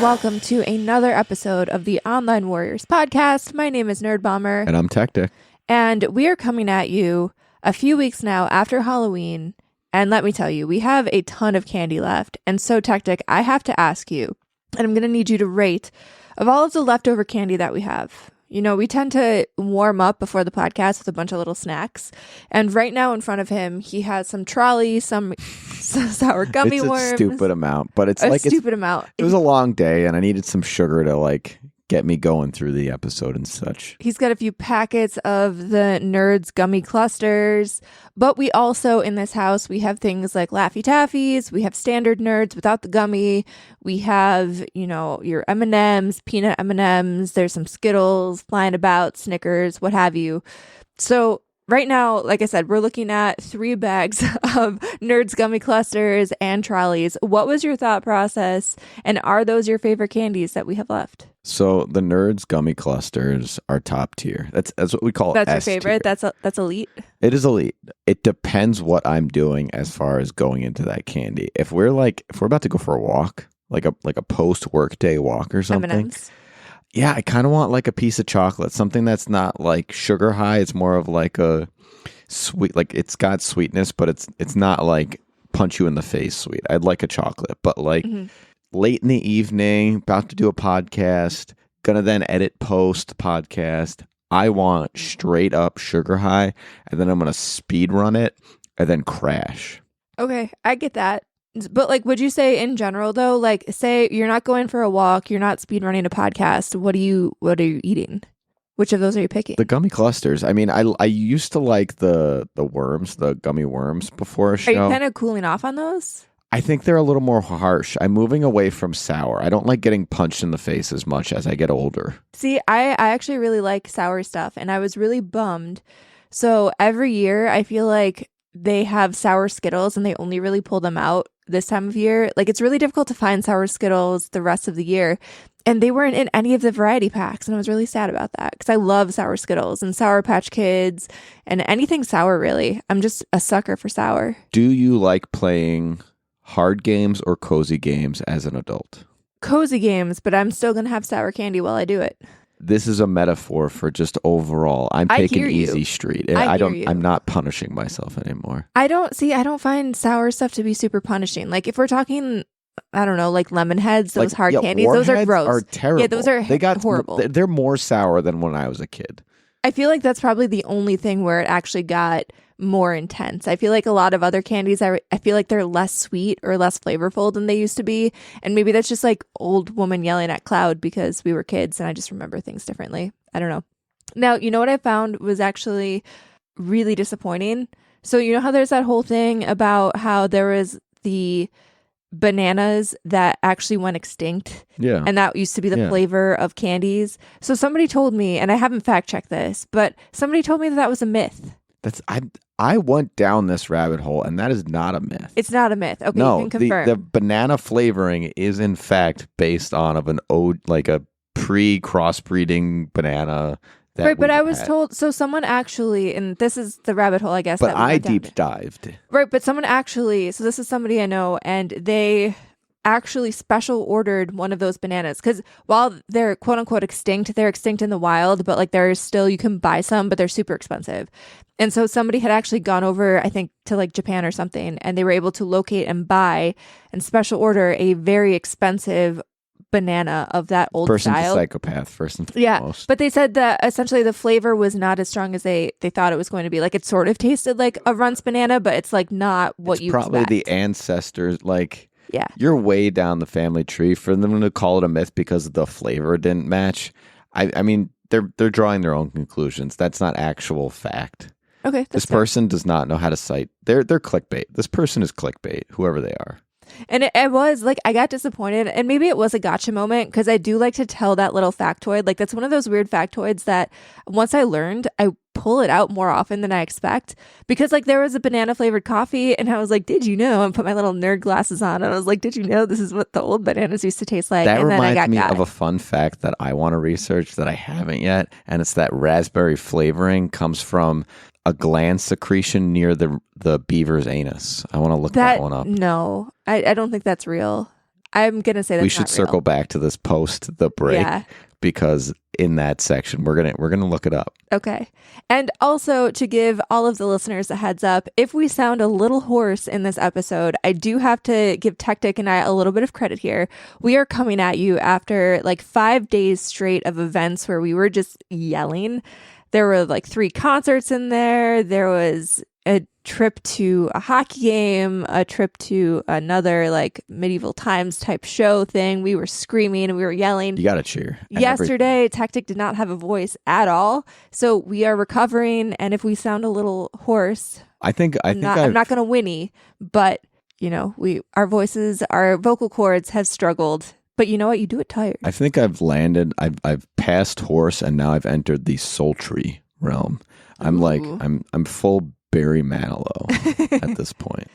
welcome to another episode of the Online Warriors podcast. My name is Nerdbomber. And I'm Techtic. And we are coming at you a few weeks now after Halloween. And let me tell you, we have a ton of candy left. And so, Techtic, I have to ask you, and I'm going to need you to rate, of all of the leftover candy that we have. You know, we tend to warm up before the podcast with a bunch of little snacks. And right now in front of him, he has some trolleys, some sour gummy worms. It's a stupid amount, but it's a stupid amount. It was a long day, and I needed some sugar to get me going through the episode and such. He's got a few packets of the Nerds gummy clusters, but we also, in this house, we have things like Laffy Taffies, we have standard Nerds without the gummy, we have, you know, your M&Ms, peanut M&Ms, there's some Skittles flying about, Snickers, what have you. So right now, like I said, we're looking at 3 bags of Nerds gummy clusters and trolleys. What was your thought process, and are those your favorite candies that we have left? So the Nerds gummy clusters are top tier. That's what we call That's S your favorite? tier. That's elite? It is elite. It depends what I'm doing as far as going into that candy. If we're about to go for a walk, like a post-work day walk or something. M&Ms? Yeah, I kind of want like a piece of chocolate, something that's not like sugar high. It's more of like a sweet, like it's got sweetness, but it's not like punch you in the face sweet. I'd like a chocolate, but late in the evening, about to do a podcast, gonna then edit post podcast. I want straight up sugar high, and then I'm gonna speed run it and then crash. Okay, I get that. But would you say in general though, say you're not going for a walk, you're not speed running a podcast, what are you eating? Which of those are you picking? The gummy clusters. I mean, I used to like the worms, the gummy worms before a show. Are you kind of cooling off on those? I think they're a little more harsh. I'm moving away from sour. I don't like getting punched in the face as much as I get older. See, I actually really like sour stuff, and I was really bummed. So every year, I feel like they have sour Skittles, and they only really pull them out this time of year. It's really difficult to find sour Skittles the rest of the year. And they weren't in any of the variety packs, and I was really sad about that because I love sour Skittles and Sour Patch Kids and anything sour, really. I'm just a sucker for sour. Do you like playing hard games or cozy games as an adult? Cozy games, but I'm still going to have sour candy while I do it. This is a metaphor for just overall. I'm taking easy street. I'm not punishing myself anymore. I don't find sour stuff to be super punishing. If we're talking, I don't know, like lemon heads, those hard candies, those are gross. Are terrible. Yeah, those are horrible. They're more sour than when I was a kid. I feel like that's probably the only thing where it actually got more intense. I feel like a lot of other candies, I feel like they're less sweet or less flavorful than they used to be. And maybe that's just like old woman yelling at cloud because we were kids and I just remember things differently. I don't know. Now, you know what I found was actually really disappointing? So you know how there's that whole thing about how there was the bananas that actually went extinct? Yeah. And that used to be the flavor of candies. So somebody told me, and I haven't fact checked this, but somebody told me that was a myth. I went down this rabbit hole, and that is not a myth. It's not a myth. Okay, no, you can confirm. The banana flavoring is in fact based on a pre-crossbreeding banana. Right, but I was told, so someone actually, and this is the rabbit hole, I guess. But I deep dived. Right, but someone actually, so this is somebody I know, and they actually special ordered one of those bananas because while they're quote unquote extinct, they're extinct in the wild, but there's still, you can buy some, but they're super expensive. And so somebody had actually gone over, I think, to Japan or something, and they were able to locate and buy and special order a very expensive banana of that old Person's style. A psychopath, first and Yeah, foremost. but they said that essentially the flavor was not as strong as they thought it was going to be. It sort of tasted like a Runts banana, but it's not what you probably expect. The ancestors, yeah, you're way down the family tree for them to call it a myth because the flavor didn't match. I mean, they're drawing their own conclusions. That's not actual fact. Okay, this person does not know how to cite. They're clickbait. This person is clickbait, whoever they are. And it was I got disappointed, and maybe it was a gotcha moment because I do like to tell that little factoid. That's one of those weird factoids that once I learned, I pull it out more often than I expect because there was a banana flavored coffee and I was like, did you know? And put my little nerd glasses on and I was like, did you know this is what the old bananas used to taste like? That and reminds then I me got of a fun fact that I want to research that I haven't yet, and it's that raspberry flavoring comes from a gland secretion near the beaver's anus. I want to look that one up. No, I don't think that's real. I'm gonna say that's we should not real. circle back to this post the break. Yeah. Because in that section, we're gonna look it up. Okay. And also to give all of the listeners a heads up, if we sound a little hoarse in this episode, I do have to give Techtic and I a little bit of credit here. We are coming at you after like 5 days straight of events where we were just yelling. There were like 3 concerts in there. There was a trip to a hockey game, a trip to another like medieval times type show thing. We were screaming and we were yelling. You gotta cheer. Yesterday, Techtic did not have a voice at all. So we are recovering. And if we sound a little hoarse, I'm not going to whinny, but you know, our voices, our vocal cords have struggled. But you know what? You do it tired. I think I've landed. I've passed hoarse, and now I've entered the sultry realm. I'm like I'm full Barry Manilow at this point.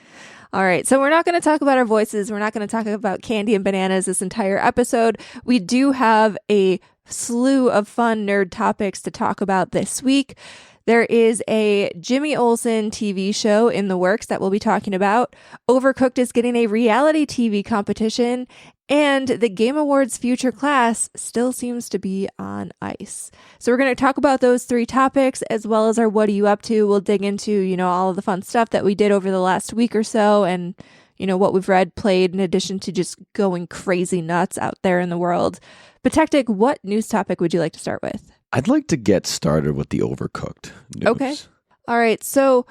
All right. So we're not going to talk about our voices. We're not going to talk about candy and bananas this entire episode. We do have a slew of fun nerd topics to talk about this week. There is a Jimmy Olsen TV show in the works that we'll be talking about. Overcooked is getting a reality TV competition. And the Game Awards Future Class still seems to be on ice. So we're going to talk about those 3 topics as well as our What Are You Up To? We'll dig into, you know, all of the fun stuff that we did over the last week or so and, you know, what we've read, played, in addition to just going crazy nuts out there in the world. But Techtic, what news topic would you like to start with? I'd like to get started with the Overcooked news. Okay. All right. So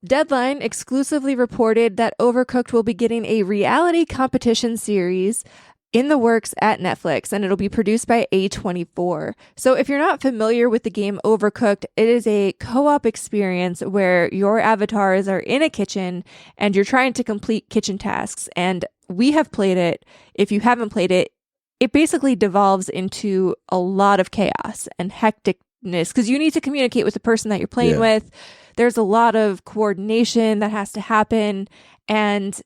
Deadline exclusively reported that Overcooked will be getting a reality competition series in the works at Netflix, and it'll be produced by A24. So if you're not familiar with the game Overcooked, it is a co-op experience where your avatars are in a kitchen and you're trying to complete kitchen tasks. And we have played it. If you haven't played it, it basically devolves into a lot of chaos and hecticness because you need to communicate with the person that you're playing with. There's a lot of coordination that has to happen. And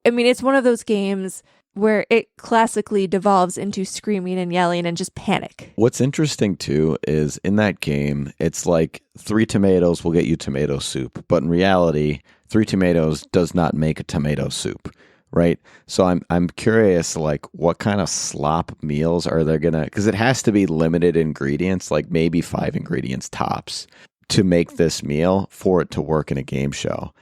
I mean, it's one of those games where it classically devolves into screaming and yelling and just panic. What's interesting too is in that game, it's like 3 tomatoes will get you tomato soup. But in reality, 3 tomatoes does not make a tomato soup. Right. So I'm curious, like, what kind of slop meals are they going to, because it has to be limited ingredients, like maybe 5 ingredients tops to make this meal for it to work in a game show.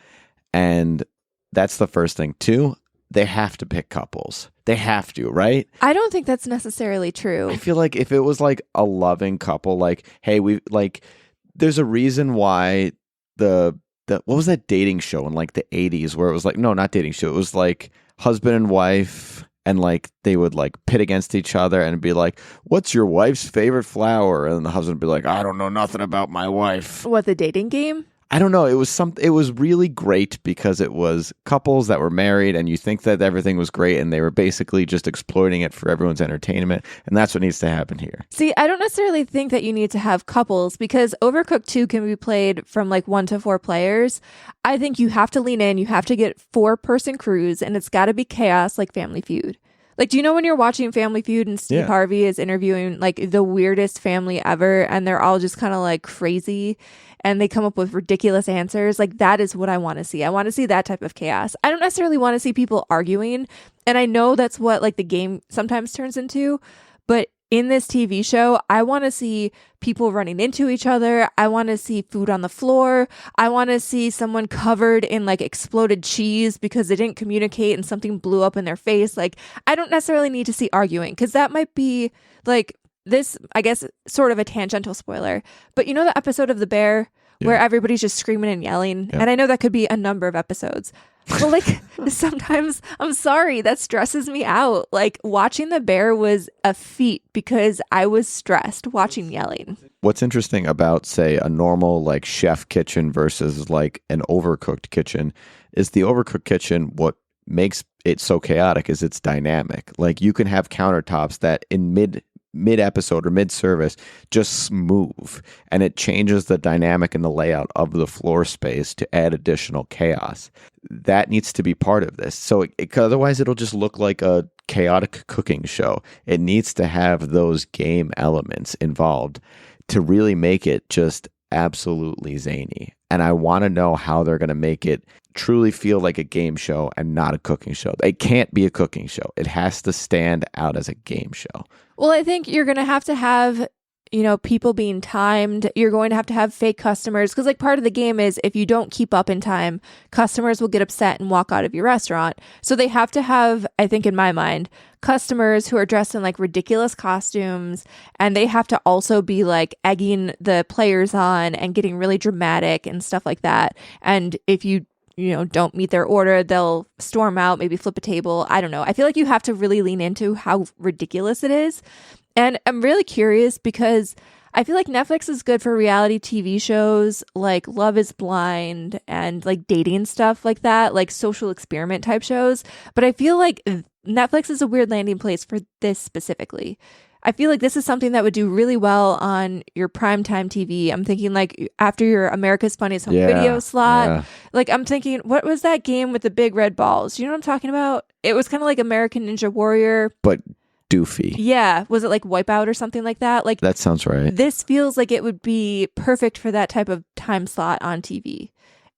And that's the first thing. 2, they have to pick couples. They have to, right? I don't think that's necessarily true. I feel like if it was like a loving couple, like, hey, there's a reason why what was that dating show in like the 80s where it was like, no, not dating show. It was like husband and wife and like they would like pit against each other and be like, what's your wife's favorite flower? And the husband would be like, I don't know nothing about my wife. What, the dating game? I don't know. It was really great because it was couples that were married and you think that everything was great and they were basically just exploiting it for everyone's entertainment. And that's what needs to happen here. See, I don't necessarily think that you need to have couples because Overcooked 2 can be played from like 1 to 4 players. I think you have to lean in. You have to get 4-person crews and it's got to be chaos like Family Feud. Like, do you know when you're watching Family Feud and Steve Harvey is interviewing like the weirdest family ever and they're all just kind of like crazy and they come up with ridiculous answers? Like, that is what I want to see. I want to see that type of chaos. I don't necessarily want to see people arguing. And I know that's what like the game sometimes turns into. But in this TV show, I want to see people running into each other. I want to see food on the floor. I want to see someone covered in like exploded cheese because they didn't communicate and something blew up in their face. Like, I don't necessarily need to see arguing because that might be like this, I guess, sort of a tangential spoiler. But you know the episode of The Bear where everybody's just screaming and yelling? And I know that could be a number of episodes. But like sometimes, I'm sorry, that stresses me out. Like watching The Bear was a feat because I was stressed watching yelling. What's interesting about, say, a normal like chef kitchen versus like an overcooked kitchen is the overcooked kitchen, what makes it so chaotic is it's dynamic. Like you can have countertops that in mid episode or mid service just move and it changes the dynamic and the layout of the floor space to add additional chaos. That needs to be part of this. So otherwise it'll just look like a chaotic cooking show. It needs to have those game elements involved to really make it just absolutely zany. And I want to know how they're going to make it truly feel like a game show and not a cooking show. It can't be a cooking show. It has to stand out as a game show. Well, I think you're going to have, people being timed. You're going to have fake customers because like part of the game is if you don't keep up in time, customers will get upset and walk out of your restaurant. So they have to have, I think in my mind, customers who are dressed in like ridiculous costumes, and they have to also be like egging the players on and getting really dramatic and stuff like that. And if you don't meet their order, they'll storm out, maybe flip a table. I don't know. I feel like you have to really lean into how ridiculous it is. And I'm really curious because I feel like Netflix is good for reality TV shows like Love is Blind and like dating stuff like that, like social experiment type shows. But I feel like Netflix is a weird landing place for this specifically. I feel like this is something that would do really well on your primetime TV. I'm thinking like after your America's Funniest Home Video slot. Yeah. Like I'm thinking, what was that game with the big red balls? You know what I'm talking about? It was kind of like American Ninja Warrior. But doofy. Yeah. Was it like Wipeout or something like that? Like that sounds right. This feels like it would be perfect for that type of time slot on TV.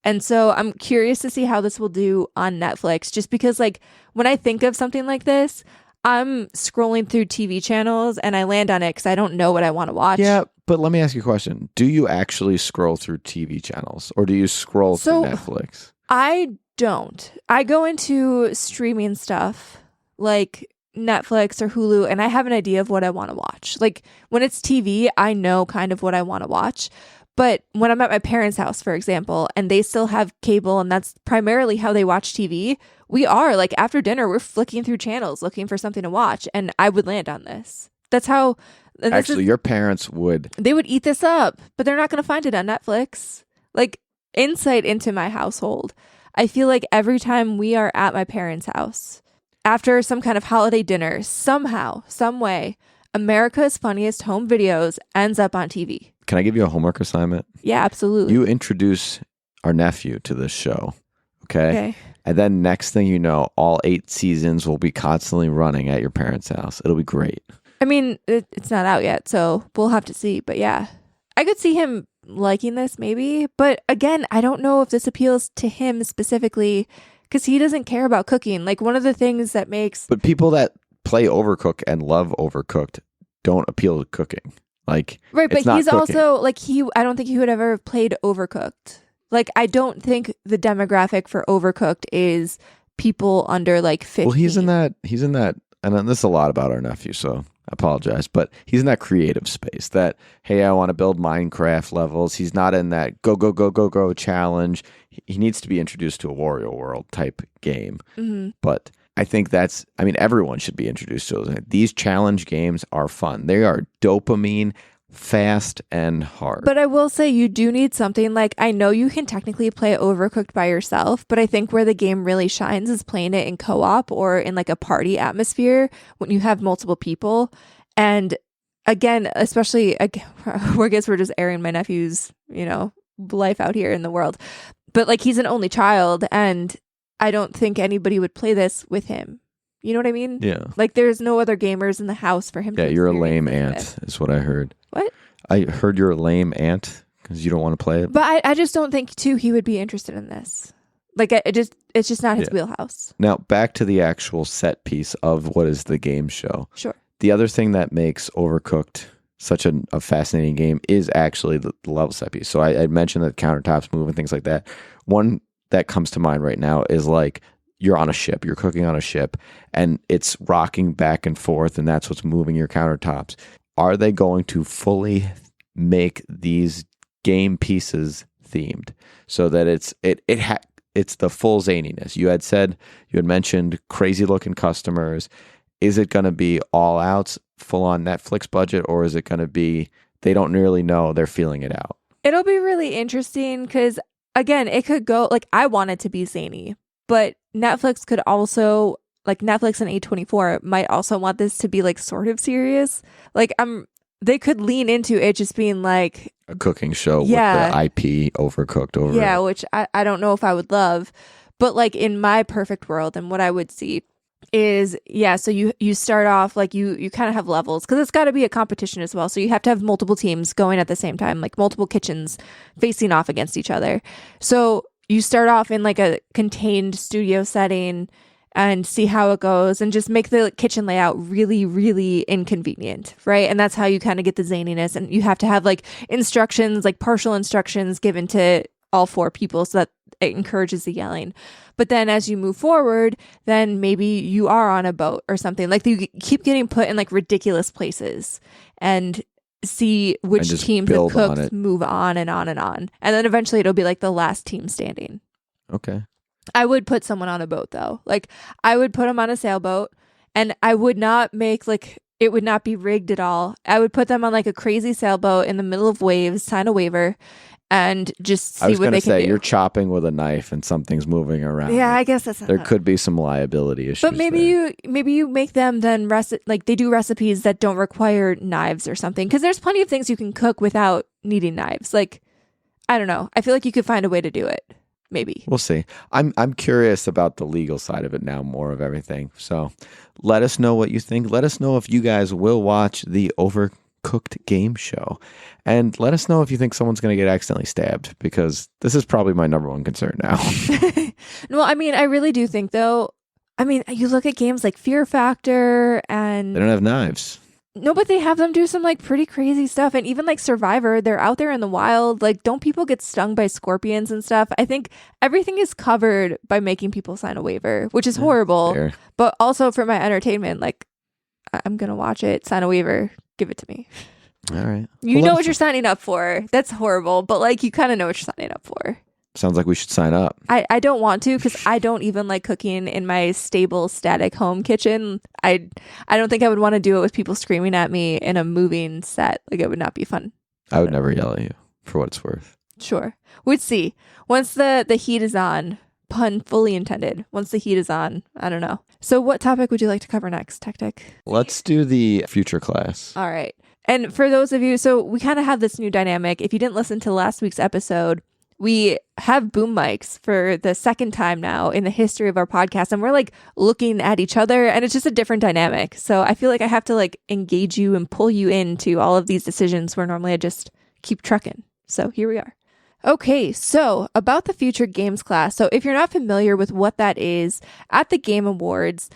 And so I'm curious to see how this will do on Netflix, just because like when I think of something like this, I'm scrolling through TV channels and I land on it because I don't know what I want to watch. Yeah, but let me ask you a question. Do you actually scroll through TV channels or do you scroll through Netflix? I don't. I go into streaming stuff like Netflix or Hulu and I have an idea of what I want to watch. Like when it's TV, I know kind of what I want to watch. But when I'm at my parents' house, for example, and they still have cable and that's primarily how they watch TV, we are like after dinner, we're flicking through channels looking for something to watch. And I would land on this. That's how. Actually, your parents would. They would eat this up, but they're not going to find it on Netflix. Like insight into my household. I feel like every time we are at my parents' house, after some kind of holiday dinner, somehow, some way, America's Funniest Home Videos ends up on TV. Can I give you a homework assignment? Yeah, absolutely. You introduce our nephew to this show, okay? And then next thing you know, all 8 seasons will be constantly running at your parents' house. It'll be great. I mean, it's not out yet, so we'll have to see. But yeah, I could see him liking this maybe. But again, I don't know if this appeals to him specifically because he doesn't care about cooking. Like one of the things that makes... But people that play Overcooked and love Overcooked don't appeal to cooking. Like, right, but he's also like I don't think he would ever have played Overcooked. Like I don't think the demographic for Overcooked is people under like 15. Well, he's in that and this is a lot about our nephew, so I apologize, but he's in that creative space that, hey, I want to build Minecraft levels. He's not in that go challenge. He needs to be introduced to a Wario World type game. Mm-hmm. But I think everyone should be introduced to those. These challenge games are fun. They are dopamine, fast, and hard. But I will say you do need something like, I know you can technically play Overcooked by yourself, but I think where the game really shines is playing it in co-op or in like a party atmosphere when you have multiple people. And again, especially, I guess we're just airing my nephew's, life out here in the world. But like he's an only child and I don't think anybody would play this with him. You know what I mean? Yeah. Like there's no other gamers in the house for him to you're a lame aunt is what I heard. What? I heard you're a lame aunt because you don't want to play it. But I just don't think, too, he would be interested in this. Like, it's just not his wheelhouse. Now, back to the actual set piece of what is the game show. Sure. The other thing that makes Overcooked such a fascinating game is actually the level set piece. So I mentioned that countertops move and things like that. One that comes to mind right now is like you're on a ship, you're cooking on a ship, and it's rocking back and forth, and that's what's moving your countertops. Are they going to fully make these game pieces themed so that it's the full zaniness? You had mentioned crazy looking customers. Is it going to be all out, full on Netflix budget, or is it going to be they don't really know, they're feeling it out? It'll be really interesting because again, it could go like I want it to be zany, but Netflix could also, like Netflix and A24 might also want this to be like sort of serious. Like they could lean into it just being like a cooking show with the IP Overcooked over. Yeah, which I don't know if I would love. But like in my perfect world and what I would see, is, yeah, so you start off like you kind of have levels because it's got to be a competition as well. So you have to have multiple teams going at the same time, like multiple kitchens facing off against each other. So you start off in like a contained studio setting and see how it goes and just make the kitchen layout really, really inconvenient, right? And that's how you kind of get the zaniness. And you have to have like instructions, like partial instructions given to all four people so that it encourages the yelling. But then as you move forward, then maybe you are on a boat or something. Like you keep getting put in like ridiculous places and see which teams and cooks move on and on and on. And then eventually it'll be like the last team standing. Okay. I would put someone on a boat though. Like I would put them on a sailboat and I would not make like, it would not be rigged at all. I would put them on like a crazy sailboat in the middle of waves, sign a waiver, and just see what they can do. You're chopping with a knife and something's moving around. Yeah, I guess that's there could be some liability issues. But maybe you make them then like they do recipes that don't require knives or something, because there's plenty of things you can cook without needing knives. Like I don't know. I feel like you could find a way to do it. Maybe. We'll see. I'm curious about the legal side of it now, more of everything. So let us know what you think. Let us know if you guys will watch the Overcooked game show. And let us know if you think someone's going to get accidentally stabbed, because this is probably my number one concern now. Well, I mean, I really do think, though, I mean, you look at games like Fear Factor and... They don't have knives. No, but they have them do some like pretty crazy stuff. And even like Survivor, they're out there in the wild. Like, don't people get stung by scorpions and stuff? I think everything is covered by making people sign a waiver, which is horrible. Fair. But also for my entertainment, like, I'm going to watch it, sign a waiver, give it to me. All right. You know what you're signing up for. That's horrible. But like, you kind of know what you're signing up for. Sounds like we should sign up. I don't want to, because I don't even like cooking in my stable, static home kitchen. I don't think I would want to do it with people screaming at me in a moving set. Like, it would not be fun. I would never yell at you, for what it's worth. Sure. We'd see. Once the heat is on, pun fully intended. Once the heat is on, I don't know. So what topic would you like to cover next, Techtic? Let's do the future class. All right. And for those of you, so we kind of have this new dynamic. If you didn't listen to last week's episode, we have boom mics for the second time now in the history of our podcast, and we're like looking at each other, and it's just a different dynamic. So I feel like I have to like engage you and pull you into all of these decisions where normally I just keep trucking. So here we are. Okay, so about the Future Games class. So if you're not familiar with what that is, at the Game Awards,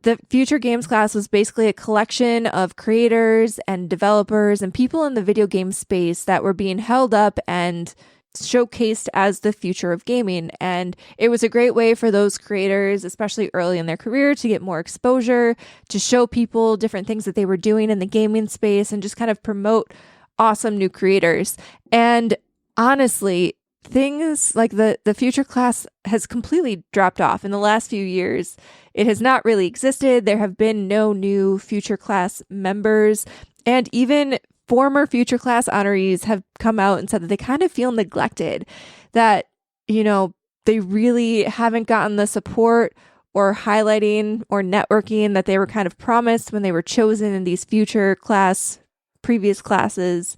the Future Games class was basically a collection of creators and developers and people in the video game space that were being held up and showcased as the future of gaming. And it was a great way for those creators, especially early in their career, to get more exposure, to show people different things that they were doing in the gaming space, and just kind of promote awesome new creators. And honestly, things like the future class has completely dropped off in the last few years. It has not really existed. There have been no new future class members, and even former future class honorees have come out and said that they kind of feel neglected, that, you know, they really haven't gotten the support or highlighting or networking that they were kind of promised when they were chosen in these future class previous classes.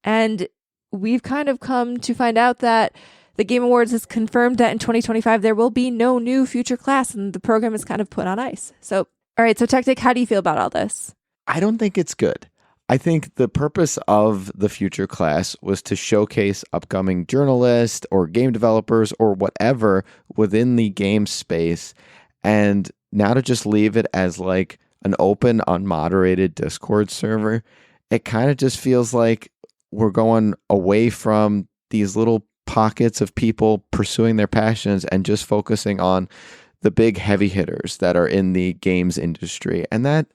And we've kind of come to find out that the Game Awards has confirmed that in 2025 there will be no new future class, and the program is kind of put on ice. So, all right, so Techtic, how do you feel about all this? I don't think it's good. I think the purpose of the future class was to showcase upcoming journalists or game developers or whatever within the game space. And now to just leave it as like an open, unmoderated Discord server, it kind of just feels like we're going away from these little pockets of people pursuing their passions and just focusing on the big heavy hitters that are in the games industry. And that,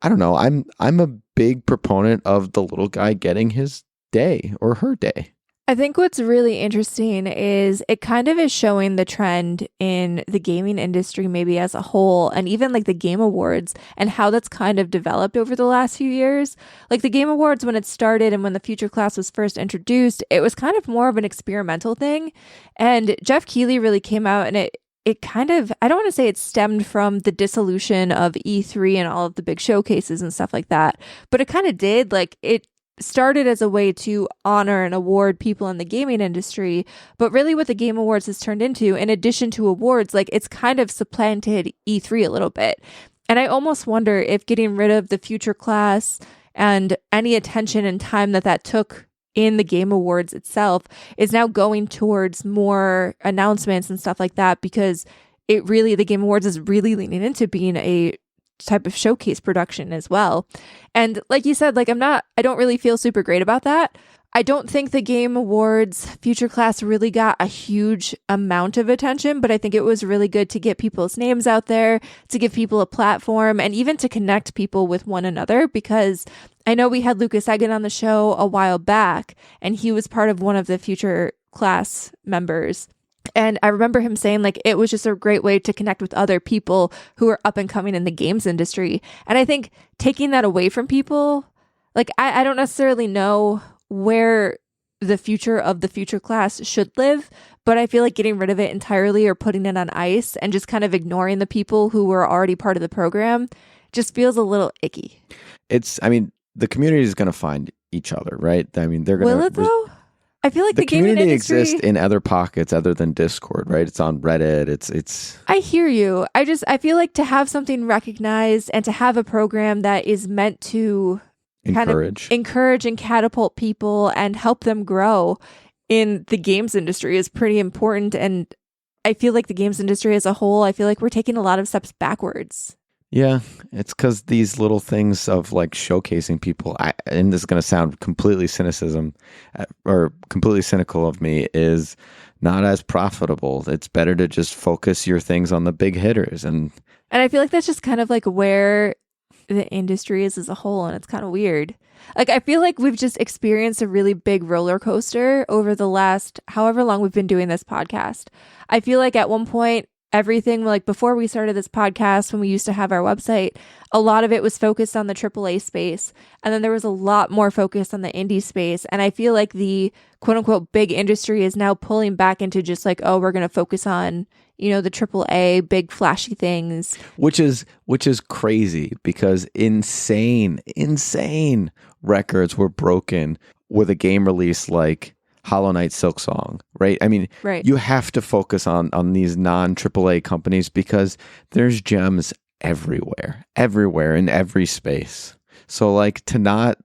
I don't know, I'm a big proponent of the little guy getting his day or her day. I think what's really interesting is it kind of is showing the trend in the gaming industry maybe as a whole, and even like the Game Awards, and how that's kind of developed over the last few years. Like the Game Awards, when it started and when the future class was first introduced, it was kind of more of an experimental thing. And Jeff Keighley really came out, and it kind of, I don't want to say it stemmed from the dissolution of E3 and all of the big showcases and stuff like that, but it kind of did. Like, it started as a way to honor and award people in the gaming industry, but really what the Game Awards has turned into, in addition to awards, like, it's kind of supplanted E3 a little bit. And I almost wonder if getting rid of the future class and any attention and time that took in the Game Awards itself is now going towards more announcements and stuff like that, because the Game Awards is really leaning into being a type of showcase production as well. And like you said, like I don't really feel super great about that. I don't think the Game Awards Future Class really got a huge amount of attention, but I think it was really good to get people's names out there, to give people a platform, and even to connect people with one another, because I know we had Lucas Egan on the show a while back, and he was part of one of the Future Class members. And I remember him saying, like, it was just a great way to connect with other people who are up and coming in the games industry. And I think taking that away from people, like, I don't necessarily know where the future of the future class should live, but I feel like getting rid of it entirely or putting it on ice and just kind of ignoring the people who were already part of the program just feels a little icky. The community is going to find each other, right? I mean, they're going to... Will it though? I feel like the gaming community industry exists in other pockets other than Discord, right? It's on Reddit. It's. I hear you. I feel like to have something recognized and to have a program that is meant to encourage and catapult people and help them grow in the games industry is pretty important. And I feel like the games industry as a whole, I feel like we're taking a lot of steps backwards. Yeah, it's because these little things of like showcasing people, and this is going to sound completely cynical of me, is not as profitable. It's better to just focus your things on the big hitters. And I feel like that's just kind of like where the industry is as a whole, and it's kind of weird. Like, I feel like we've just experienced a really big roller coaster over the last however long we've been doing this podcast. I feel like at one point, everything, like before we started this podcast, when we used to have our website, a lot of it was focused on the AAA space. And then there was a lot more focus on the indie space. And I feel like the quote unquote big industry is now pulling back into just like, oh, we're going to focus on, the AAA big flashy things. Which is crazy, because insane records were broken with a game release like Hollow Knight Silksong, right? I mean, right. You have to focus on these non-AAA companies because there's gems everywhere in every space. So like to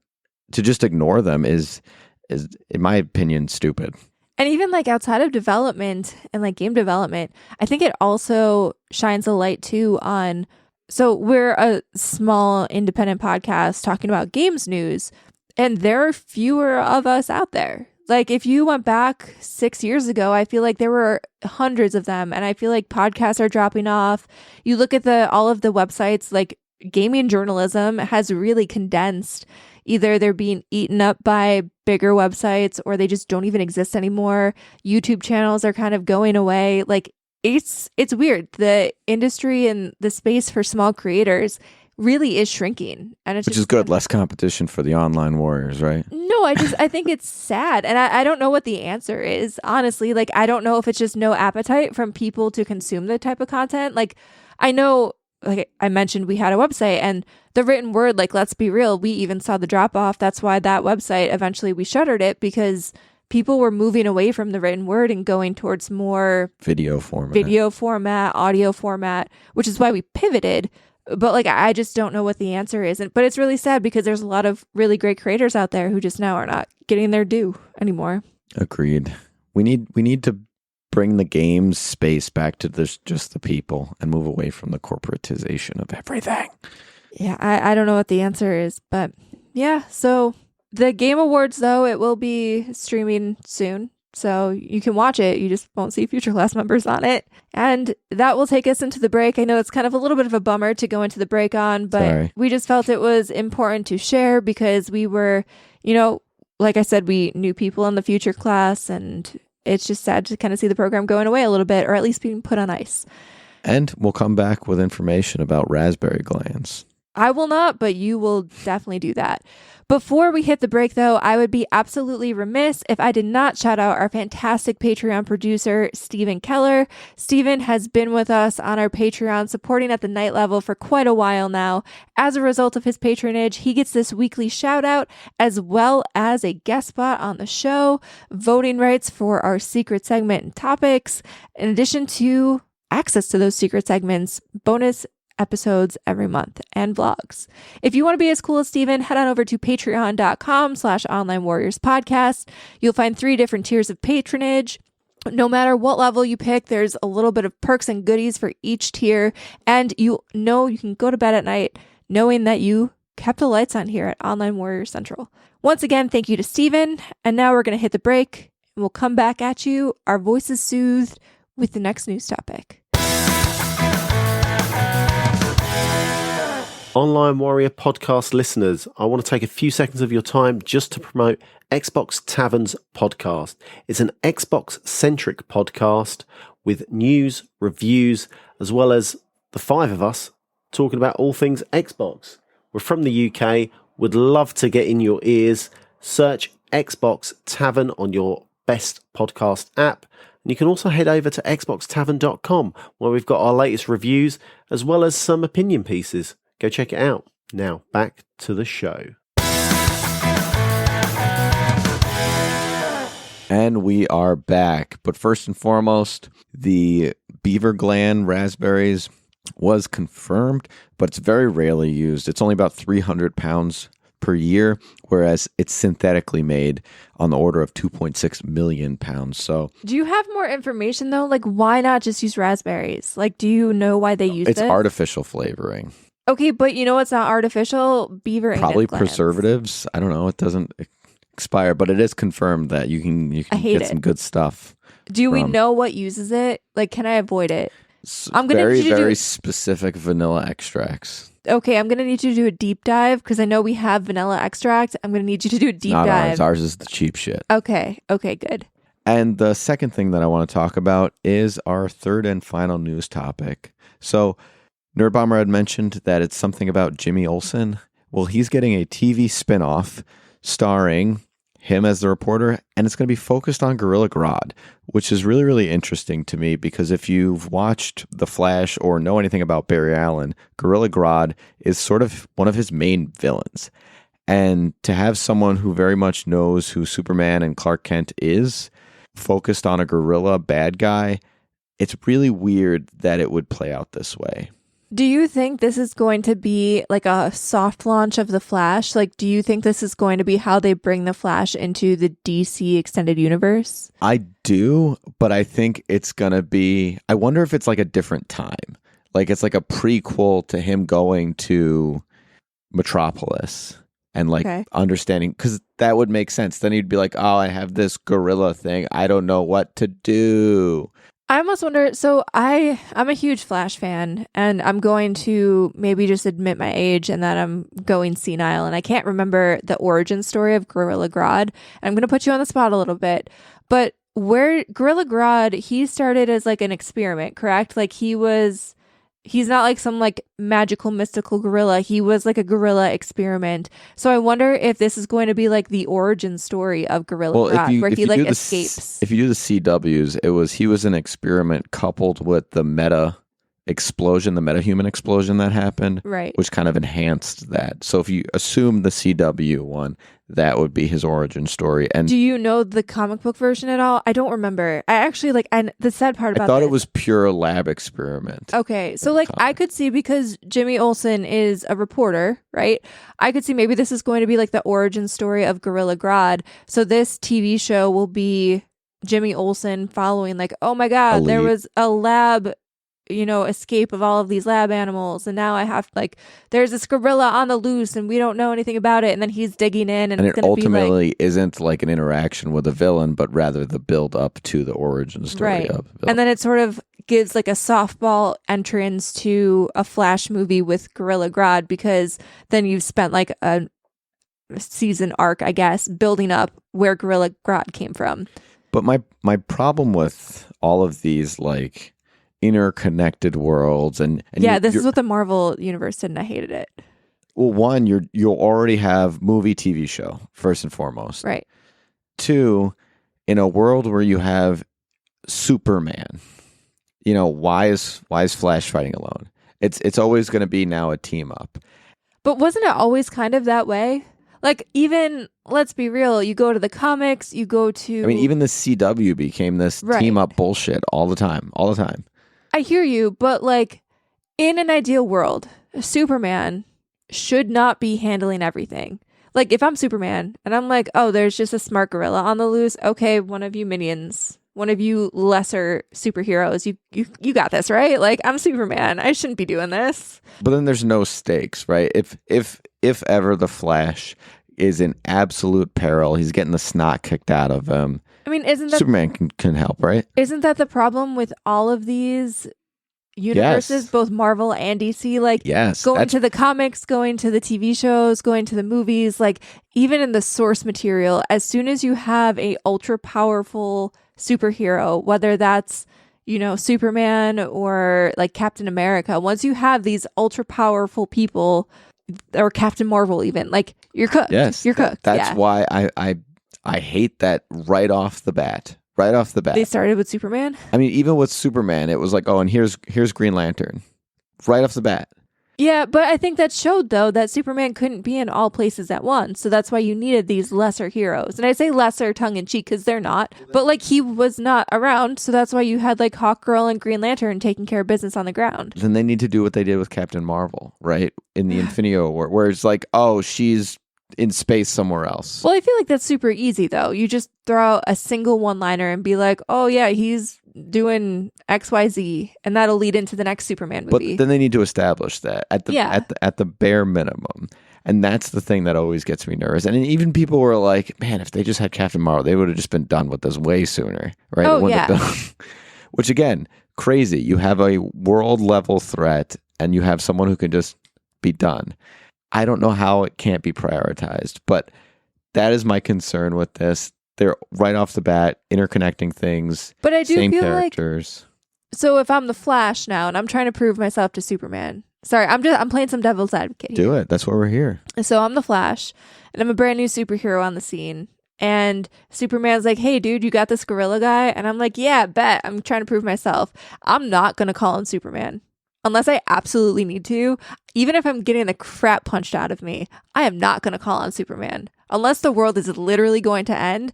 just ignore them is in my opinion stupid. And even like outside of development and like game development, I think it also shines a light too on, so we're a small independent podcast talking about games news, and there are fewer of us out there. Like if you went back 6 years ago, I feel like there were hundreds of them, and I feel like podcasts are dropping off. You look at all of the websites, like gaming journalism has really condensed. Either they're being eaten up by bigger websites or they just don't even exist anymore. YouTube channels are kind of going away. Like it's weird. The industry and the space for small creators really is shrinking, and which is good. Less competition for the online warriors, right? No, I think it's sad, and I don't know what the answer is, honestly. Like I don't know if it's just no appetite from people to consume the type of content. Like I know, like I mentioned, we had a website, and the written word, like let's be real, we even saw the drop off. That's why that website eventually we shuttered it, because people were moving away from the written word and going towards more video format, audio format, which is why we pivoted. But like I just don't know what the answer is. But it's really sad because there's a lot of really great creators out there who just now are not getting their due anymore. Agreed. We need to bring the games space back to just the people and move away from the corporatization of everything. Yeah, I don't know what the answer is, but yeah. So the Game Awards, though, it will be streaming soon. So you can watch it. You just won't see Future Class members on it. And that will take us into the break. I know it's kind of a little bit of a bummer to go into the break on, but we just felt it was important to share because we were, like I said, we knew people in the Future Class, and it's just sad to kind of see the program going away a little bit, or at least being put on ice. And we'll come back with information about raspberry glands. I will not, but you will definitely do that. Before we hit the break, though, I would be absolutely remiss if I did not shout out our fantastic Patreon producer, Steven Keller. Steven has been with us on our Patreon, supporting at the night level for quite a while now. As a result of his patronage, he gets this weekly shout out, as well as a guest spot on the show, voting rights for our secret segment and topics, in addition to access to those secret segments, bonus episodes every month and vlogs. If you want to be as cool as Steven, head on over to patreon.com/onlinewarriorspodcast. You'll find 3 different tiers of patronage. No matter what level you pick, there's a little bit of perks and goodies for each tier. And you know you can go to bed at night knowing that you kept the lights on here at Online Warrior Central. Once again, thank you to Steven. And now we're going to hit the break and we'll come back at you, our voices soothed, with the next news topic. Online Warrior podcast listeners, I want to take a few seconds of your time just to promote Xbox Tavern's podcast. It's an Xbox-centric podcast with news, reviews, as well as the 5 of us talking about all things Xbox. We're from the UK, would love to get in your ears. Search Xbox Tavern on your best podcast app. And you can also head over to xboxtavern.com where we've got our latest reviews as well as some opinion pieces. Go check it out. Now, back to the show. And we are back. But first and foremost, the beaver gland raspberries was confirmed, but it's very rarely used. It's only about 300 pounds per year, whereas it's synthetically made on the order of 2.6 million pounds. So, do you have more information though? Like, why not just use raspberries? Like, do you know why they use it? It's artificial flavoring. Okay, but you know what's not artificial? Beaver Probably glands. Preservatives. I don't know. It doesn't expire, but it is confirmed that you can get some good stuff. Do we know what uses it? Like, can I avoid it? I'm gonna very, need you to very specific vanilla extracts. Okay, I'm gonna need you to do a deep dive because I know we have vanilla extract. I'm gonna need you to do a deep Not dive. Ours. Ours is the cheap shit. Okay, good. And the second thing that I want to talk about is our third and final news topic. So, Nerdbomber had mentioned that it's something about Jimmy Olsen. Well, he's getting a TV spinoff starring him as the reporter, and it's going to be focused on Gorilla Grodd, which is really, really interesting to me because if you've watched The Flash or know anything about Barry Allen, Gorilla Grodd is sort of one of his main villains. And to have someone who very much knows who Superman and Clark Kent is focused on a gorilla bad guy, it's really weird that it would play out this way. Do you think this is going to be like a soft launch of The Flash? Like, do you think this is going to be how they bring The Flash into the DC extended universe? I do, but I think it's going to be... I wonder if it's like a different time. Like, it's like a prequel to him going to Metropolis and like understanding... Because that would make sense. Then he'd be like, oh, I have this gorilla thing. I don't know what to do. I almost wonder, so I'm a huge Flash fan, and I'm going to maybe just admit my age and that I'm going senile, and I can't remember the origin story of Gorilla Grodd. And I'm going to put you on the spot a little bit, but where Gorilla Grodd, he started as like an experiment, correct? Like he's not like some like magical mystical gorilla. He was like a gorilla experiment. So I wonder if this is going to be like the origin story of Gorilla Grodd, where he like escapes. If you do the CWs, he was an experiment coupled with the meta human explosion that happened, right? Which kind of enhanced that. So if you assume the CW one, that would be his origin story. And do you know the comic book version at all? I don't remember. I actually and the sad part about I thought it was pure lab experiment. Okay, so like I could see, because Jimmy Olsen is a reporter, right? I could see maybe this is going to be like the origin story of Gorilla Grodd. So this TV show will be Jimmy Olsen following like, oh my God, there was a lab, escape of all of these lab animals, and now I have there's this gorilla on the loose and we don't know anything about it, and then he's digging in, and it's it ultimately isn't like an interaction with a villain, but rather the build up to the origin story of the villain. And then it sort of gives like a softball entrance to a Flash movie with Gorilla Grodd, because then you've spent like a season arc, I guess, building up where Gorilla Grodd came from. But my problem with all of these like interconnected worlds and this is what the Marvel universe did, and I hated it. Well, one, you'll already have movie, TV show first and foremost, right? Two, in a world where you have Superman, why is Flash fighting alone? It's always going to be now a team up. But wasn't it always kind of that way? Like, even, let's be real, you go to the comics, you go to... I mean, even the CW became this team up bullshit all the time. I hear you, but like, In an ideal world, Superman should not be handling everything. Like, if I'm Superman and I'm like, oh, there's just a smart gorilla on the loose. Okay, one of you minions, one of you lesser superheroes, you got this, right? Like, I'm Superman. I shouldn't be doing this. But then there's no stakes, right? If ever the Flash is in absolute peril, he's getting the snot kicked out of him. I mean, isn't that Superman can help, right? Isn't that the problem with all of these universes, both Marvel and DC? Like, going to the comics, going to the TV shows, going to the movies, like even in the source material, as soon as you have a ultra powerful superhero, whether that's, you know, Superman or like Captain America, once you have these ultra powerful people, or Captain Marvel even, like, you're cooked. Yes. You're cooked. That's why I hate that right off the bat. Right off the bat. They started with Superman? I mean, even with Superman, it was like, oh, and here's Green Lantern. Right off the bat. Yeah, but I think that showed, though, that Superman couldn't be in all places at once. So that's why you needed these lesser heroes. And I say lesser tongue-in-cheek because they're not. But, like, he was not around. So that's why you had, like, Hawkgirl and Green Lantern taking care of business on the ground. Then they need to do what they did with Captain Marvel, right? In the Infinity War, where it's like, oh, she's in space somewhere else. Well, I feel like that's super easy, though. You just throw out a single one-liner and be like, oh, yeah, he's doing XYZ, and that'll lead into the next Superman movie. But then they need to establish that at the bare minimum. And that's the thing that always gets me nervous. And even people were like, man, if they just had Captain Marvel, they would have just been done with this way sooner, right? Oh, yeah. Which, again, crazy. You have a world-level threat, and you have someone who can just be done. I don't know how it can't be prioritized, but that is my concern with this. They're right off the bat interconnecting things. But I do same feel characters. Like, so if I'm the Flash now and I'm trying to prove myself to Superman. Sorry, I'm playing some devil's advocate here. Do it. That's why we're here. So I'm the Flash and I'm a brand new superhero on the scene. And Superman's like, hey, dude, you got this gorilla guy? And I'm like, yeah, bet. I'm trying to prove myself. I'm not going to call him Superman. Unless I absolutely need to, even if I'm getting the crap punched out of me, I am not going to call on Superman. Unless the world is literally going to end,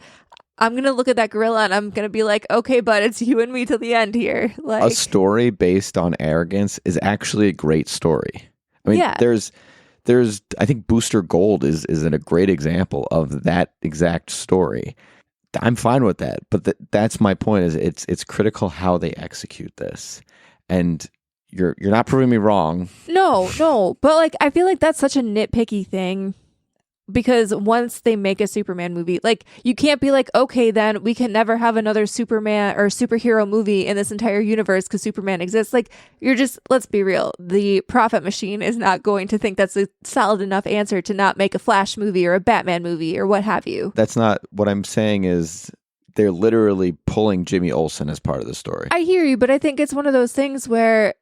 I'm going to look at that gorilla and I'm going to be like, okay, bud, it's you and me till the end here. Like, a story based on arrogance is actually a great story. I mean, there's I think Booster Gold is a great example of that exact story. I'm fine with that, but that's my point. Is it's critical how they execute this, and you're not proving me wrong. No, but like I feel like that's such a nitpicky thing, because once they make a Superman movie, like you can't be like, okay, then we can never have another Superman or superhero movie in this entire universe because Superman exists. Like, you're just, let's be real, the profit machine is not going to think that's a solid enough answer to not make a Flash movie or a Batman movie or what have you. That's not what I'm saying. Is they're literally pulling Jimmy Olsen as part of the story. I hear you, but I think it's one of those things where,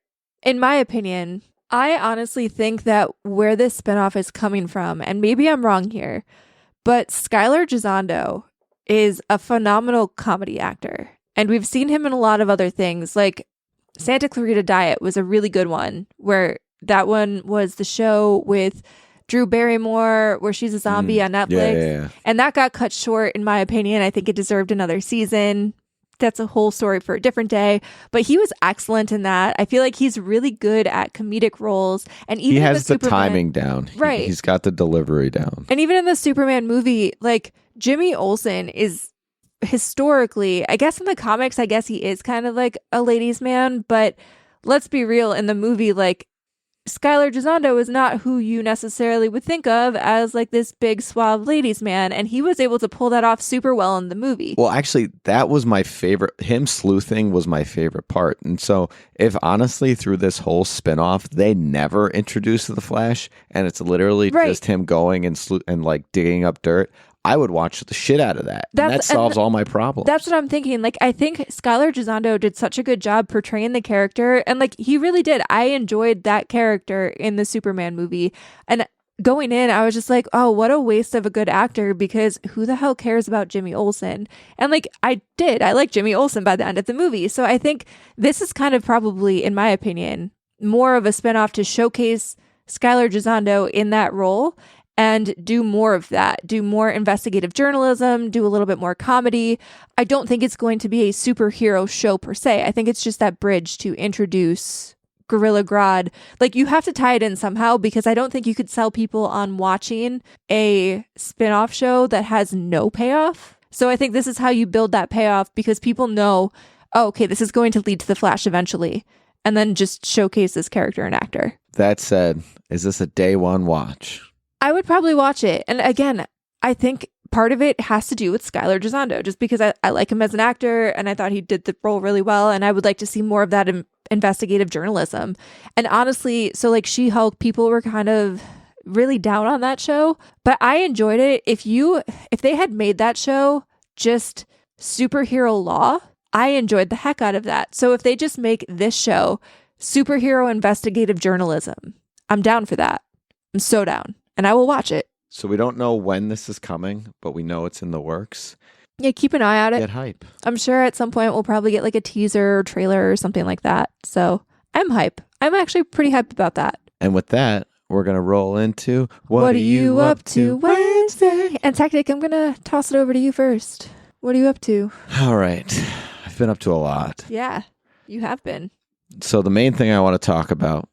in my opinion, I honestly think that where this spinoff is coming from, and maybe I'm wrong here, but Skylar Gisondo is a phenomenal comedy actor. And we've seen him in a lot of other things. Like Santa Clarita Diet was a really good one, where that one was the show with Drew Barrymore, where she's a zombie on Netflix. Yeah. And that got cut short, in my opinion. I think it deserved another season. That's a whole story for a different day, but he was excellent in that. I feel like he's really good at comedic roles, and even he has the Superman, timing down. Right, he's got the delivery down. And even in the Superman movie, like Jimmy Olsen is historically, I guess in the comics, I guess he is kind of like a ladies' man, but let's be real, in the movie, like Skylar Gisondo is not who you necessarily would think of as like this big suave ladies man, and he was able to pull that off super well in the movie. Well, actually, that was my favorite. Him sleuthing was my favorite part. And so if honestly through this whole spinoff they never introduced the Flash and it's literally just him going and like digging up dirt, I would watch the shit out of that. That solves all my problems. That's what I'm thinking. Like, I think Skylar Gisondo did such a good job portraying the character. And like, he really did. I enjoyed that character in the Superman movie. And going in, I was just like, oh, what a waste of a good actor, because who the hell cares about Jimmy Olsen? And like, I like Jimmy Olsen by the end of the movie. So I think this is kind of probably, in my opinion, more of a spinoff to showcase Skylar Gisondo in that role and do more of that, do more investigative journalism, do a little bit more comedy. I don't think it's going to be a superhero show per se. I think it's just that bridge to introduce Gorilla Grodd. Like, you have to tie it in somehow, because I don't think you could sell people on watching a spin-off show that has no payoff. So I think this is how you build that payoff, because people know, oh, okay, this is going to lead to the Flash eventually, and then just showcase this character and actor. That said, is this a day one watch? I would probably watch it. And again, I think part of it has to do with Skylar Gisondo, just because I like him as an actor, and I thought he did the role really well, and I would like to see more of that investigative journalism. And honestly, so like She-Hulk, people were kind of really down on that show, but I enjoyed it. If they had made that show just superhero law, I enjoyed the heck out of that. So if they just make this show superhero investigative journalism, I'm down for that. I'm so down, and I will watch it. So we don't know when this is coming, but we know it's in the works. Yeah, keep an eye on it. Get hype. I'm sure at some point we'll probably get like a teaser or trailer or something like that. So I'm hype. I'm actually pretty hyped about that. And with that, we're going to roll into What are you up to Wednesday? And Techtic, I'm going to toss it over to you first. What are you up to? All right. I've been up to a lot. Yeah, you have been. So the main thing I want to talk about,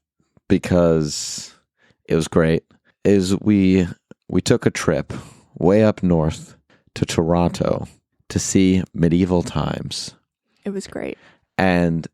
because it was great, is we took a trip way up north to Toronto to see Medieval Times. It was great. And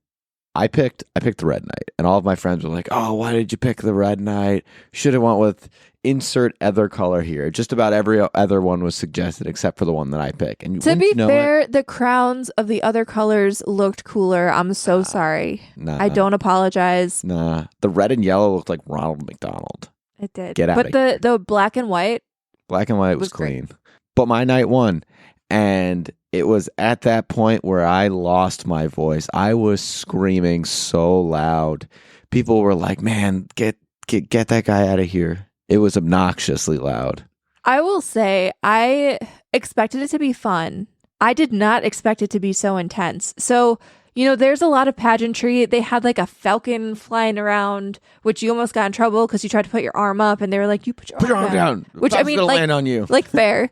I picked the Red Knight, and all of my friends were like, "Oh, why did you pick the Red Knight? Should have went with insert other color here." Just about every other one was suggested except for the one that I picked. And to be fair, the crowns of the other colors looked cooler. I'm so sorry. I don't apologize. Nah, the red and yellow looked like Ronald McDonald. It did. Get out but of the black and white was clean. But my knight won. And it was at that point where I lost my voice. I was screaming so loud. People were like, "Man, get that guy out of here." It was obnoxiously loud. I will say, I expected it to be fun. I did not expect it to be so intense. So, there's a lot of pageantry. They had like a falcon flying around, which you almost got in trouble because you tried to put your arm up, and they were like, "You put your arm down." Which I mean, like, like, land on you. Like fair.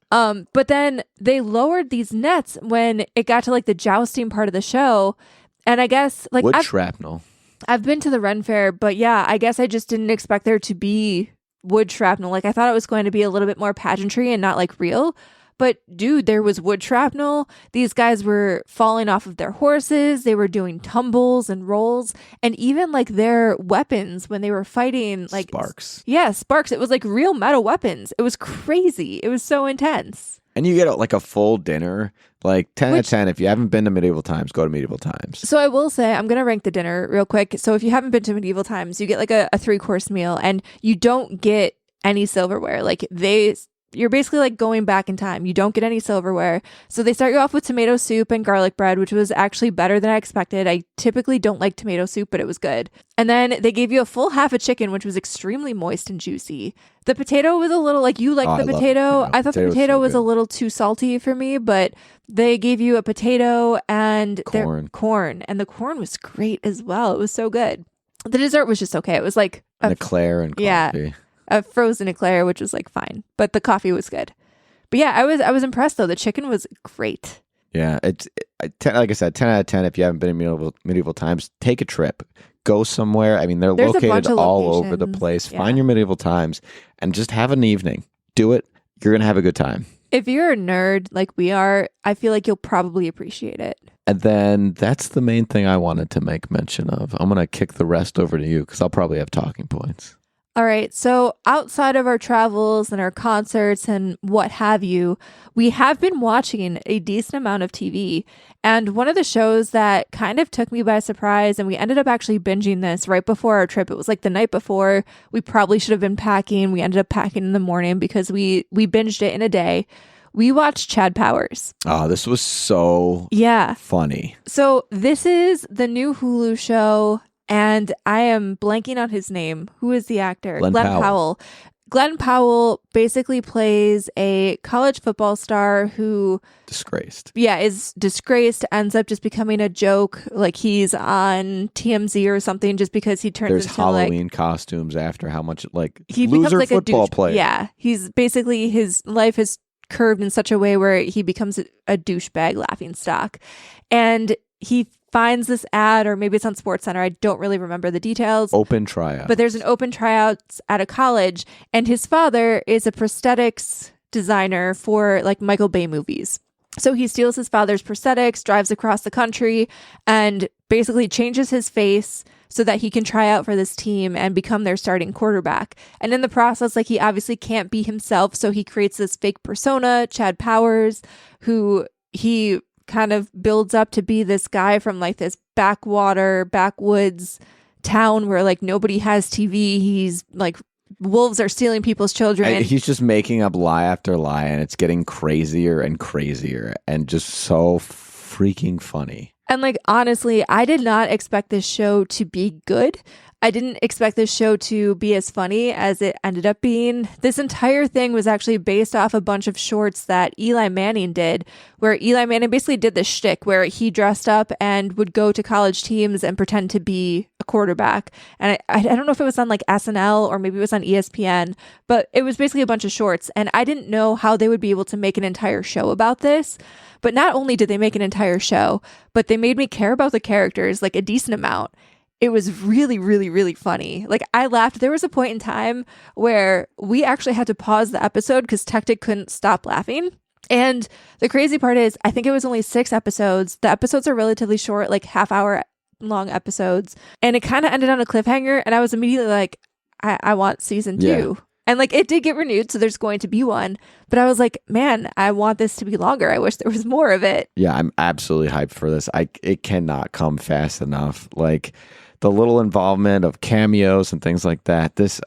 But then they lowered these nets when it got to like the jousting part of the show. And I guess like wood shrapnel. I've been to the Ren Fair, but yeah, I guess I just didn't expect there to be wood shrapnel. Like I thought it was going to be a little bit more pageantry and not like real. But dude, there was wood shrapnel. These guys were falling off of their horses. They were doing tumbles and rolls. And even like their weapons when they were fighting, like sparks. Yeah, sparks. It was like real metal weapons. It was crazy. It was so intense. And you get like a full dinner, like 10 out of 10. If you haven't been to Medieval Times, go to Medieval Times. So I will say, I'm going to rank the dinner real quick. So if you haven't been to Medieval Times, you get like a 3-course meal, and you don't get any silverware. Like you're basically like going back in time. You don't get any silverware. So they start you off with tomato soup and garlic bread, which was actually better than I expected. I typically don't like tomato soup, but it was good. And then they gave you a full half a chicken, which was extremely moist and juicy. The potato was a little like you liked the potato. I thought the potato was a little too salty for me, but they gave you a potato and corn. And the corn was great as well. It was so good. The dessert was just okay. It was like an eclair and coffee. Yeah. A frozen eclair, which was like fine, but the coffee was good. But yeah, I was impressed though. The chicken was great. Yeah, like I said, 10 out of 10. If you haven't been in Medieval Times, take a trip, go somewhere. I mean, they're located all over the place. Yeah. Find your Medieval Times and just have an evening. Do it. You're gonna have a good time. If you're a nerd like we are, I feel like you'll probably appreciate it. And then that's the main thing I wanted to make mention of. I'm gonna kick the rest over to you because I'll probably have talking points. All right, so outside of our travels and our concerts and what have you, we have been watching a decent amount of TV. And one of the shows that kind of took me by surprise, and we ended up actually binging this right before our trip. It was like the night before. We probably should have been packing. We ended up packing in the morning because we binged it in a day. We watched Chad Powers. Oh, this was so funny. So this is the new Hulu show. And I am blanking on his name. Who is the actor? Glenn Powell. Glenn Powell basically plays a college football star who... disgraced. Yeah, is disgraced, ends up just becoming a joke. Like he's on TMZ or something just because he turns into Halloween costumes after how much he loser becomes like football a player. Yeah, he's basically, his life is curved in such a way where he becomes a douchebag laughingstock. And he finds this ad, or maybe it's on SportsCenter. I don't really remember the details. Open tryout. But there's an open tryouts at a college, and his father is a prosthetics designer for like Michael Bay movies. So he steals his father's prosthetics, drives across the country, and basically changes his face so that he can try out for this team and become their starting quarterback. And in the process, like, he obviously can't be himself, so he creates this fake persona, Chad Powers, who he kind of builds up to be this guy from like this backwoods town where like nobody has TV. He's like, wolves are stealing people's children. He's just making up lie after lie, and it's getting crazier and crazier and just so freaking funny. And like, honestly, I did not expect this show to be good. I didn't expect this show to be as funny as it ended up being. This entire thing was actually based off a bunch of shorts that Eli Manning did, where Eli Manning basically did this shtick where he dressed up and would go to college teams and pretend to be a quarterback. And I don't know if it was on like SNL or maybe it was on ESPN, but it was basically a bunch of shorts. And I didn't know how they would be able to make an entire show about this. But not only did they make an entire show, but they made me care about the characters like a decent amount. It was really, really, really funny. Like, I laughed. There was a point in time where we actually had to pause the episode because Techtic couldn't stop laughing. And the crazy part is, I think it was only 6 episodes. The episodes are relatively short, like half-hour long episodes. And it kind of ended on a cliffhanger. And I was immediately like, I want season 2. Yeah. And like, it did get renewed, so there's going to be one. But I was like, man, I want this to be longer. I wish there was more of it. Yeah, I'm absolutely hyped for this. It cannot come fast enough. Like, the little involvement of cameos and things like that. This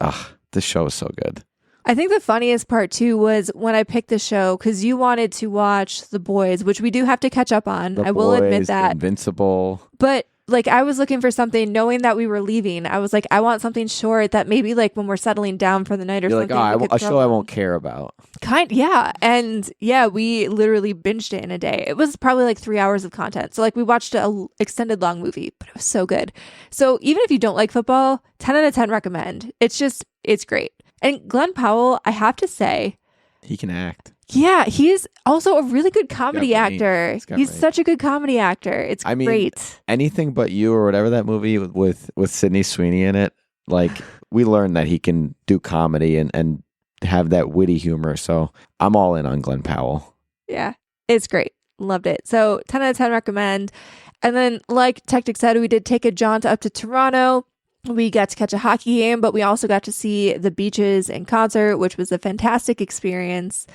show is so good. I think the funniest part too was when I picked the show, because you wanted to watch The Boys, which we do have to catch up on. I will admit that. Invincible. But like, I was looking for something, knowing that we were leaving. I was like, I want something short that maybe like when we're settling down for the night or You're something. Like, a show I won't care about. Yeah. And yeah, we literally binged it in a day. It was probably like 3 hours of content. So like, we watched an extended long movie, but it was so good. So even if you don't like football, 10 out of 10 recommend. It's great. And Glenn Powell, I have to say, he can act. Yeah, he's also a really good comedy actor. He's such a good comedy actor. It's great. Anything But You, or whatever that movie with Sydney Sweeney in it, like, we learned that he can do comedy and have that witty humor. So I'm all in on Glenn Powell. Yeah, it's great. Loved it. So 10 out of 10 recommend. And then, like Techtic said, we did take a jaunt up to Toronto. We got to catch a hockey game, but we also got to see the Beaches in concert, which was a fantastic experience.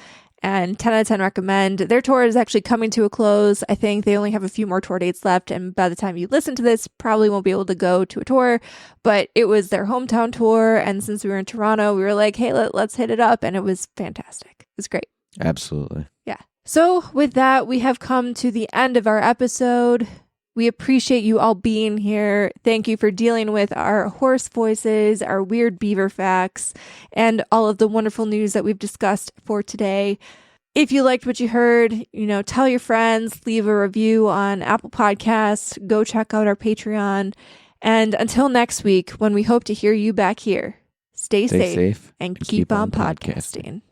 And 10 out of 10 recommend. Their tour is actually coming to a close. I think they only have a few more tour dates left. And by the time you listen to this, probably won't be able to go to a tour. But it was their hometown tour. And since we were in Toronto, we were like, hey, let's hit it up. And it was fantastic. It was great. Absolutely. Yeah. So with that, we have come to the end of our episode. We appreciate you all being here. Thank you for dealing with our hoarse voices, our weird beaver facts, and all of the wonderful news that we've discussed for today. If you liked what you heard, tell your friends, leave a review on Apple Podcasts, go check out our Patreon. And until next week, when we hope to hear you back here, stay safe and keep on podcasting.